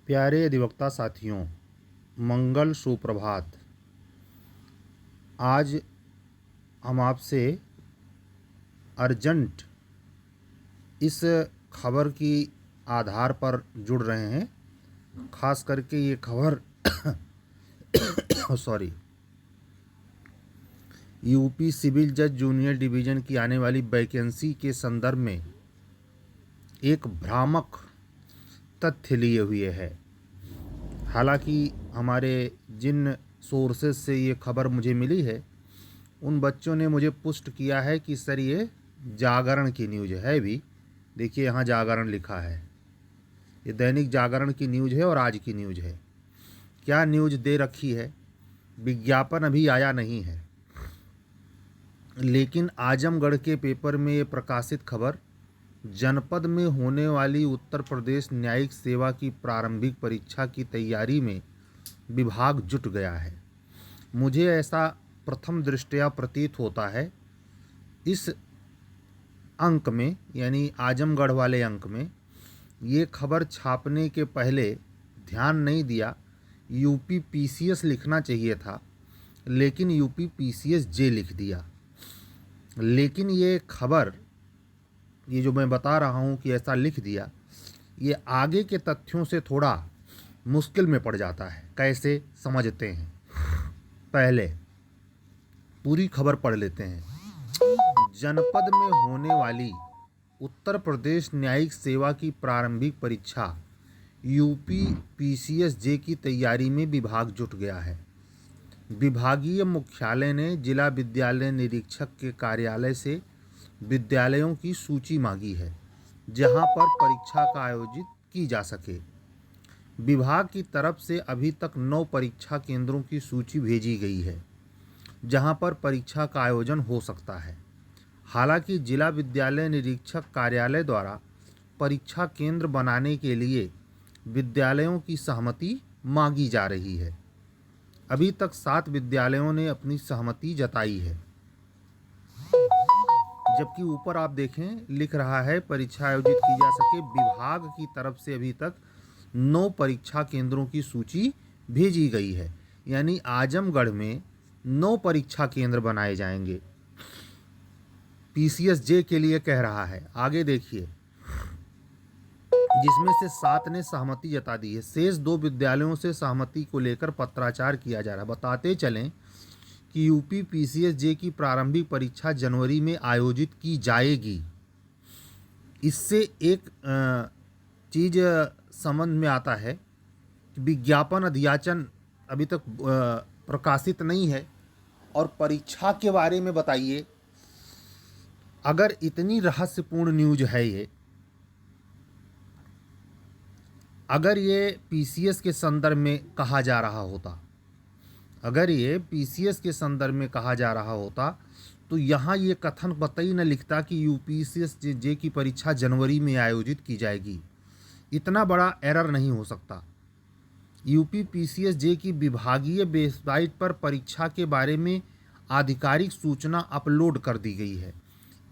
प्यारे अधिवक्ता साथियों, मंगल सुप्रभात। आज हम आपसे अर्जेंट इस खबर की आधार पर जुड़ रहे हैं। खास करके ये खबर यूपी सिविल जज जूनियर डिवीज़न की आने वाली वैकेंसी के संदर्भ में एक भ्रामक तथ्य लिए हुए है। हालांकि हमारे जिन सोर्सेज से ये खबर मुझे मिली है उन बच्चों ने मुझे पुष्ट किया है कि सर ये जागरण की न्यूज़ है। भी देखिए, यहाँ जागरण लिखा है, ये दैनिक जागरण की न्यूज़ है और आज की न्यूज़ है। क्या न्यूज़ दे रखी है? विज्ञापन अभी आया नहीं है, लेकिन आजमगढ़ के पेपर में ये प्रकाशित खबर जनपद में होने वाली उत्तर प्रदेश न्यायिक सेवा की प्रारंभिक परीक्षा की तैयारी में विभाग जुट गया है। मुझे ऐसा प्रथम दृष्टया प्रतीत होता है। इस अंक में, यानी आजमगढ़ वाले अंक में, ये खबर छापने के पहले ध्यान नहीं दिया। यूपी पीसीएस लिखना चाहिए था, लेकिन यूपी पीसीएस जे लिख दिया। लेकिन ये खबर, ये जो मैं बता रहा हूँ कि ऐसा लिख दिया, ये आगे के तथ्यों से थोड़ा मुश्किल में पड़ जाता है। कैसे समझते हैं? पहले पूरी खबर पढ़ लेते हैं। जनपद में होने वाली उत्तर प्रदेश न्यायिक सेवा की प्रारंभिक परीक्षा यूपी पीसीएस जे की तैयारी में विभाग जुट गया है। विभागीय मुख्यालय ने जिला विद्यालय निरीक्षक के कार्यालय से विद्यालयों की सूची मांगी है जहां पर परीक्षा का आयोजित की जा सके। विभाग की तरफ से अभी तक 9 परीक्षा केंद्रों की सूची भेजी गई है जहां पर परीक्षा का आयोजन हो सकता है। हालांकि जिला विद्यालय निरीक्षक कार्यालय द्वारा परीक्षा केंद्र बनाने के लिए विद्यालयों की सहमति मांगी जा रही है। अभी तक 7 विद्यालयों ने अपनी सहमति जताई है, जबकि ऊपर आप देखें लिख रहा है परीक्षा आयोजित की जा सके। विभाग की तरफ से अभी तक 9 परीक्षा केंद्रों की सूची भेजी गई है, यानी आजमगढ़ में 9 परीक्षा केंद्र बनाए जाएंगे। पीसीएस जे के लिए कह रहा है। आगे देखिए, जिसमें से 7 ने सहमति जता दी है। शेष 2 विद्यालयों से सहमति को लेकर पत्राचार किया जा रहा है। बताते चलें कि यूपी पीसीएस जे की प्रारंभिक परीक्षा जनवरी में आयोजित की जाएगी। इससे एक चीज़ समझ में आता है कि विज्ञापन अधियाचन अभी तक प्रकाशित नहीं है। और परीक्षा के बारे में बताइए, अगर इतनी रहस्यपूर्ण न्यूज़ है ये, अगर ये पीसीएस के संदर्भ में कहा जा रहा होता, अगर ये पीसीएस के संदर्भ में कहा जा रहा होता तो यहाँ ये कथन कतई न लिखता कि यूपीसीएस जे की परीक्षा जनवरी में आयोजित की जाएगी। इतना बड़ा एरर नहीं हो सकता। यूपी पीसीएस जे की विभागीय वेबसाइट पर परीक्षा के बारे में आधिकारिक सूचना अपलोड कर दी गई है।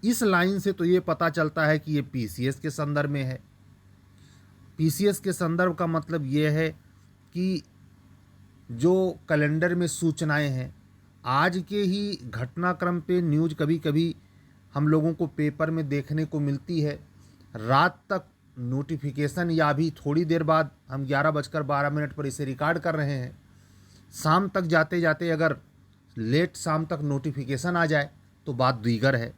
इस लाइन से तो ये पता चलता है कि ये पीसीएस के संदर्भ में है। पीसीएस के संदर्भ का मतलब ये है कि जो कैलेंडर में सूचनाएं हैं, आज के ही घटनाक्रम पे न्यूज़ कभी कभी हम लोगों को पेपर में देखने को मिलती है। रात तक नोटिफिकेशन, या अभी थोड़ी देर बाद हम 11:12 पर इसे रिकॉर्ड कर रहे हैं, शाम तक जाते जाते अगर लेट शाम तक नोटिफिकेशन आ जाए तो बात दीगर है।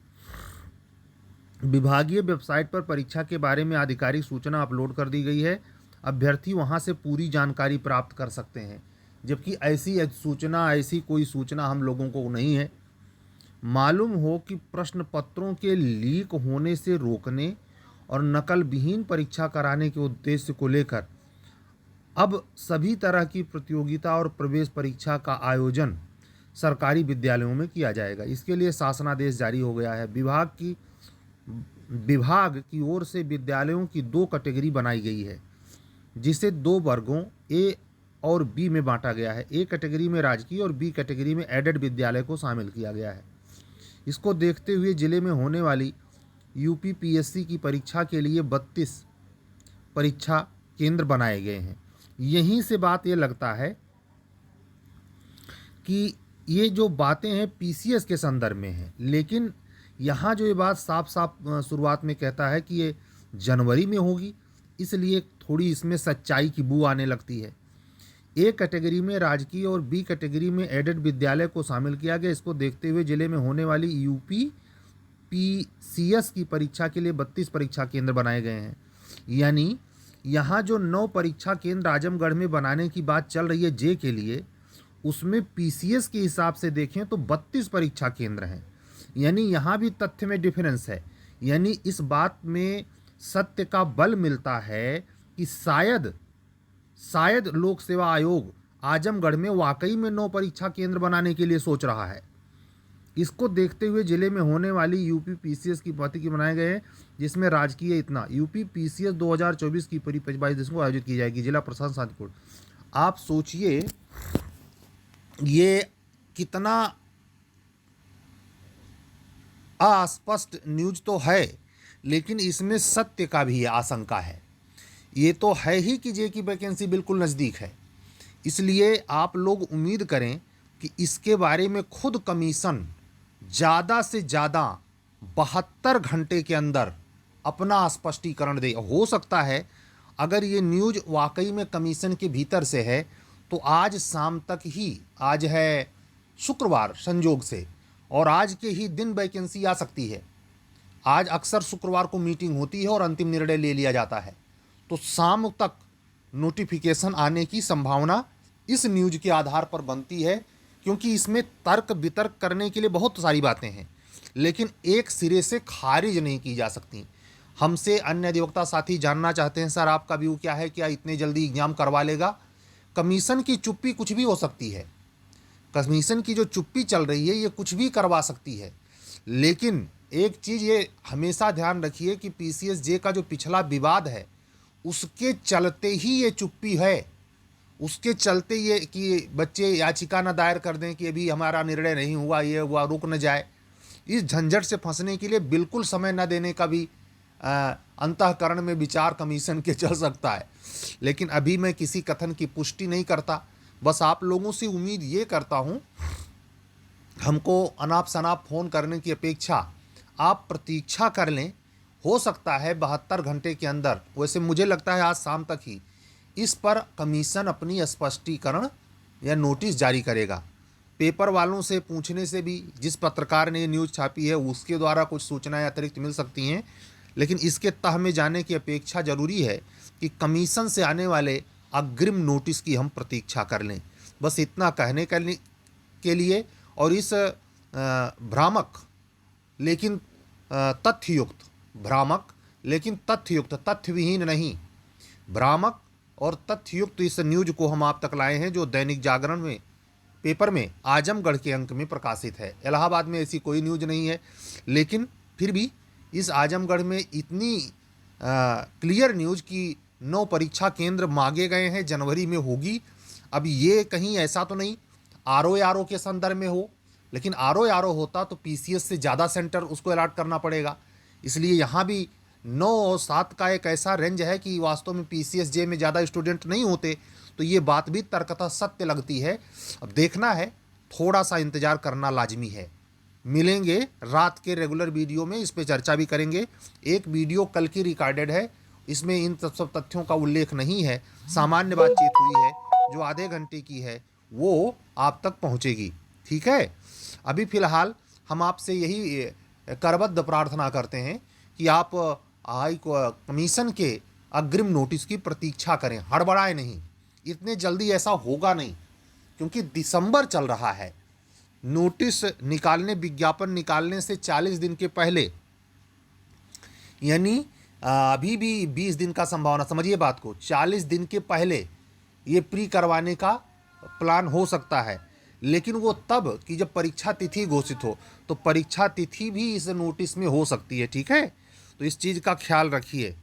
विभागीय वेबसाइट पर परीक्षा के बारे में आधिकारिक सूचना अपलोड कर दी गई है। अभ्यर्थी वहां से पूरी जानकारी प्राप्त कर सकते हैं, जबकि ऐसी कोई सूचना हम लोगों को नहीं है। मालूम हो कि प्रश्न पत्रों के लीक होने से रोकने और नकल विहीन परीक्षा कराने के उद्देश्य को लेकर अब सभी तरह की प्रतियोगिता और प्रवेश परीक्षा का आयोजन सरकारी विद्यालयों में किया जाएगा। इसके लिए शासनादेश जारी हो गया है। विभाग की ओर से विद्यालयों की 2 कैटेगरी बनाई गई है, जिसे 2 वर्गों ए और बी में बांटा गया है। ए कैटेगरी में राजकीय और बी कैटेगरी में एडेड विद्यालय को शामिल किया गया है। इसको देखते हुए जिले में होने वाली यूपी पीएससी की परीक्षा के लिए 32 परीक्षा केंद्र बनाए गए हैं। यहीं से बात ये लगता है कि ये जो बातें हैं पीसीएस के संदर्भ में हैं, लेकिन यहाँ जो ये बात साफ साफ शुरुआत में कहता है कि ये जनवरी में होगी, इसलिए थोड़ी इसमें सच्चाई की बू आने लगती है। ए कैटेगरी में राजकीय और बी कैटेगरी में एडेड विद्यालय को शामिल किया गया। इसको देखते हुए जिले में होने वाली यूपी पीसीएस की परीक्षा के लिए 32 परीक्षा केंद्र बनाए गए हैं। यानी यहाँ जो 9 परीक्षा केंद्र आजमगढ़ में बनाने की बात चल रही है जे के लिए, उसमें पीसीएस के हिसाब से देखें तो 32 परीक्षा केंद्र हैं। यानी यहाँ भी तथ्य में डिफरेंस है। यानी इस बात में सत्य का बल मिलता है कि शायद लोक सेवा आयोग आजमगढ़ में वाकई में 9 परीक्षा केंद्र बनाने के लिए सोच रहा है। इसको देखते हुए जिले में होने वाली यूपी पीसीएस की भर्ती की बनाए गए हैं, जिसमें राजकीय इतना यूपी पीसीएस 2024 की परिपक्व 22 दिसंबर को आयोजित की जाएगी। जिला प्रशासन शांतिपुर। आप सोचिए ये कितना अस्पष्ट न्यूज तो है, लेकिन इसमें सत्य का भी आशंका है। ये तो है ही कि जे की वैकेंसी बिल्कुल नज़दीक है, इसलिए आप लोग उम्मीद करें कि इसके बारे में खुद कमीशन ज़्यादा से ज़्यादा 72 घंटे के अंदर अपना स्पष्टीकरण दे। हो सकता है अगर ये न्यूज़ वाकई में कमीशन के भीतर से है तो आज शाम तक ही, आज है शुक्रवार संजोग से, और आज के ही दिन वैकेंसी आ सकती है। आज अक्सर शुक्रवार को मीटिंग होती है और अंतिम निर्णय ले लिया जाता है, तो शाम तक नोटिफिकेशन आने की संभावना इस न्यूज़ के आधार पर बनती है, क्योंकि इसमें तर्क वितर्क करने के लिए बहुत सारी बातें हैं, लेकिन एक सिरे से खारिज नहीं की जा सकती। हमसे अन्य अधिवक्ता साथी जानना चाहते हैं, सर आपका व्यू क्या है, क्या इतने जल्दी एग्जाम करवा लेगा? कमीशन की चुप्पी कुछ भी हो सकती है। कमीशन की जो चुप्पी चल रही है ये कुछ भी करवा सकती है, लेकिन एक चीज़ ये हमेशा ध्यान रखिए कि पीसीएस जे का जो पिछला विवाद है उसके चलते ही ये चुप्पी है। उसके चलते ये कि बच्चे याचिका न दायर कर दें कि अभी हमारा निर्णय नहीं हुआ, ये हुआ, रुक न जाए। इस झंझट से फंसने के लिए बिल्कुल समय न देने का भी अंतःकरण में विचार कमीशन के चल सकता है। लेकिन अभी मैं किसी कथन की पुष्टि नहीं करता, बस आप लोगों से उम्मीद ये करता हूँ, हमको अनाप शनाप फ़ोन करने की अपेक्षा आप प्रतीक्षा कर लें। हो सकता है 72 घंटे के अंदर, वैसे मुझे लगता है आज शाम तक ही इस पर कमीशन अपनी स्पष्टीकरण या नोटिस जारी करेगा। पेपर वालों से पूछने से भी, जिस पत्रकार ने ये न्यूज़ छापी है उसके द्वारा कुछ सूचनाएं अतिरिक्त मिल सकती हैं, लेकिन इसके तह में जाने की अपेक्षा ज़रूरी है कि कमीशन से आने वाले अग्रिम नोटिस की हम प्रतीक्षा कर लें। बस इतना कहने के लिए, और इस भ्रामक लेकिन तथ्ययुक्त, भ्रामक लेकिन तथ्ययुक्त, तथ्यविहीन नहीं, भ्रामक और तथ्ययुक्त इस न्यूज़ को हम आप तक लाए हैं, जो दैनिक जागरण में पेपर में आजमगढ़ के अंक में प्रकाशित है। इलाहाबाद में ऐसी कोई न्यूज़ नहीं है, लेकिन फिर भी इस आजमगढ़ में इतनी क्लियर न्यूज़ की 9 परीक्षा केंद्र मांगे गए हैं, जनवरी में होगी। अब ये कहीं ऐसा तो नहीं आरओ के संदर्भ में हो, लेकिन आरओ होता तो पीसीएस से ज़्यादा सेंटर उसको अलॉट करना पड़ेगा। इसलिए यहाँ भी 9 और 7 का एक ऐसा रेंज है कि वास्तव में पीसीएस जे में ज़्यादा स्टूडेंट नहीं होते, तो ये बात भी तर्कतः सत्य लगती है। अब देखना है, थोड़ा सा इंतज़ार करना लाजमी है। मिलेंगे रात के रेगुलर वीडियो में, इस पर चर्चा भी करेंगे। एक वीडियो कल की रिकॉर्डेड है, इसमें इन सब तथ्यों का उल्लेख नहीं है, सामान्य बातचीत हुई है जो आधे घंटे की है, वो आप तक पहुंचेगी। ठीक है, अभी फ़िलहाल हम आपसे यही करबद्ध प्रार्थना करते हैं कि आप कमीशन के अग्रिम नोटिस की प्रतीक्षा करें, हड़बड़ाएं नहीं। इतने जल्दी ऐसा होगा नहीं, क्योंकि दिसंबर चल रहा है। नोटिस निकालने, विज्ञापन निकालने से 40 दिन के पहले, यानी अभी भी 20 दिन का संभावना, समझिए बात को, 40 दिन के पहले ये प्री करवाने का प्लान हो सकता है। लेकिन वो तब कि जब परीक्षा तिथि घोषित हो, तो परीक्षा तिथि भी इस नोटिस में हो सकती है। ठीक है, तो इस चीज़ का ख्याल रखिए।